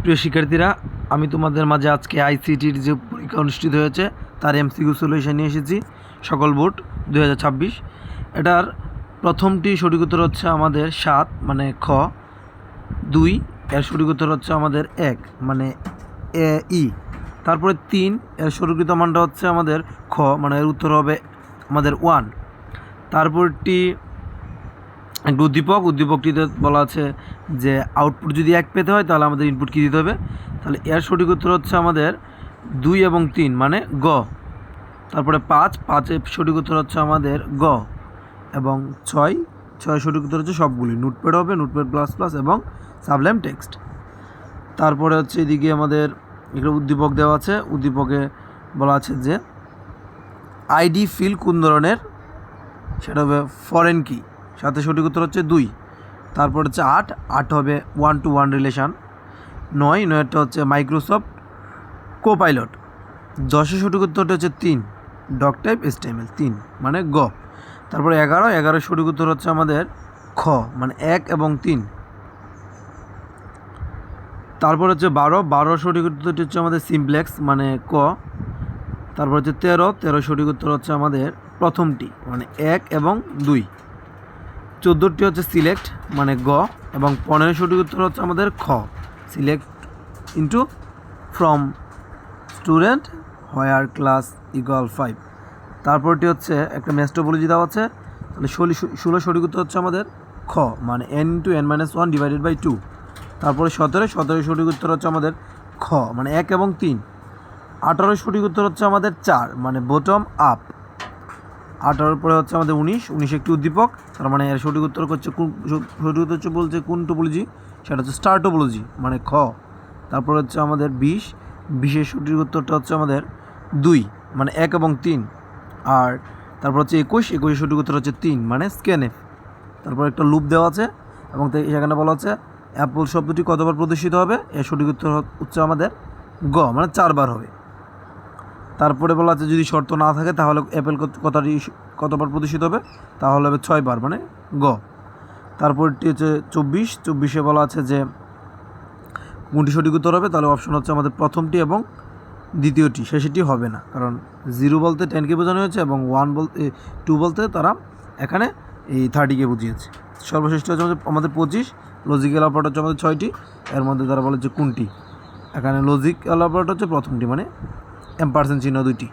প্রিয় শিক্ষার্থীরা, আমি তোমাদের মাঝে আজকে আইসিটির যে পরীক্ষা অনুষ্ঠিত হয়েছে তার এমসিকিউ সলিউশন নিয়ে এসেছি। সকল বোর্ড 2026। এটার প্রথমটি সঠিক উত্তর হচ্ছে আমাদের 7 মানে খ। 2 এর সঠিক উত্তর হচ্ছে আমাদের 1 মানে ই। তারপরে 3 এর সঠিক মানটা হচ্ছে আমাদের খ মানে এর উত্তর হবে আমাদের 1। তারপরটি একটা উদ্দীপকটিতে বলা আছে যে আউটপুট যদি 1 পেতে হয় তাহলে আমাদের ইনপুট কী দিতে হবে। তাহলে এর সঠিক উত্তর হচ্ছে আমাদের 2 এবং 3 মানে গ। তারপরে 5 সঠিক উত্তর হচ্ছে আমাদের গ এবং 6 সঠিক উত্তর হচ্ছে সবগুলি। নোটপ্যাড হবে, নোটপ্যাড প্লাস প্লাস এবং সাবলাইম টেক্সট। তারপরে হচ্ছে এদিকে আমাদের একটা উদ্দীপক দেওয়া আছে। উদ্দীপকে বলা আছে যে আইডি ফিল কোন ধরনের, সেটা হবে ফরেন কি। সাথে সঠিক উত্তর হচ্ছে 2। তারপর হচ্ছে 8 হবে 1-to-1 রিলেশান। 9টা হচ্ছে মাইক্রোসফট কোপাইলট। 10 সঠিক উত্তরটা হচ্ছে 3 ডক টাইপ HTML 3 মানে গ। তারপরে 11 সঠিক উত্তর হচ্ছে আমাদের খ মানে 1 এবং 3। তারপর হচ্ছে 12 সঠিক উত্তরটি হচ্ছে আমাদের সিমপ্লেক্স মানে ক। তারপর হচ্ছে 13 সঠিক উত্তর হচ্ছে আমাদের প্রথমটি মানে 1 এবং 2। 14টি হচ্ছে সিলেক্ট মানে গ এবং 15 সঠিক উত্তর হচ্ছে আমাদের খ select into from student where class equal 5। তারপরটি হচ্ছে একটা মেস্টোপোলজি দেওয়া আছে। তাহলে 16 সঠিক উত্তর হচ্ছে আমাদের খ মানে n/n-1 ডিভাইডেড বাই 2। তারপরে 17 সঠিক উত্তর হচ্ছে আমাদের খ মানে 1 এবং 3। 18 সঠিক উত্তর হচ্ছে আমাদের 4 মানে বটম আপ। 18 পরে হচ্ছে আমাদের 19 একটি উদ্দীপক, তার মানে এর সঠিক উত্তর হচ্ছে সঠিক উত্তর হচ্ছে বলছে কোন টোপোলজি, সেটা হচ্ছে স্টার টোপোলজি মানে খ। তারপর হচ্ছে আমাদের 20 সঠিক উত্তরটা হচ্ছে আমাদের 2 মানে 1 এবং 3। আর তারপর হচ্ছে 21 সঠিক উত্তর হচ্ছে 3 মানে স্ক্যানএফ। তারপর একটা লুপ দেওয়া আছে এবং সেখানে বলা হচ্ছে অ্যাপল শব্দটি কতবার প্রদর্শিত হবে। এর সঠিক উত্তর হচ্ছে আমাদের গ মানে 4 বার হবে। তারপরে বলা আছে যদি শর্ত না থাকে তাহলে অ্যাপেল কথাটি কতবার প্রদর্শিত হবে, তাহলে হবে 6 বার মানে গ। তারপরটি হচ্ছে 24 বলা আছে যে কোনটি সঠিক উত্তর হবে, তাহলে অপশন হচ্ছে আমাদের প্রথমটি এবং দ্বিতীয়টি, শেষেরটি হবে না, কারণ 0 বলতে 10কে বোঝানো হয়েছে এবং 2 বলতে তারা এখানে এই 30কে বুঝিয়েছে। সর্বশ্রেষ্ঠ হচ্ছে আমাদের 25। লজিক্যাল অপারেটর হচ্ছে আমাদের 6টি, এর মধ্যে তারা বলে যে কোনটি, এখানে লজিক্যাল অপারেটর হচ্ছে প্রথমটি মানে এম্পারসেন্ট চিহ্ন 2টি।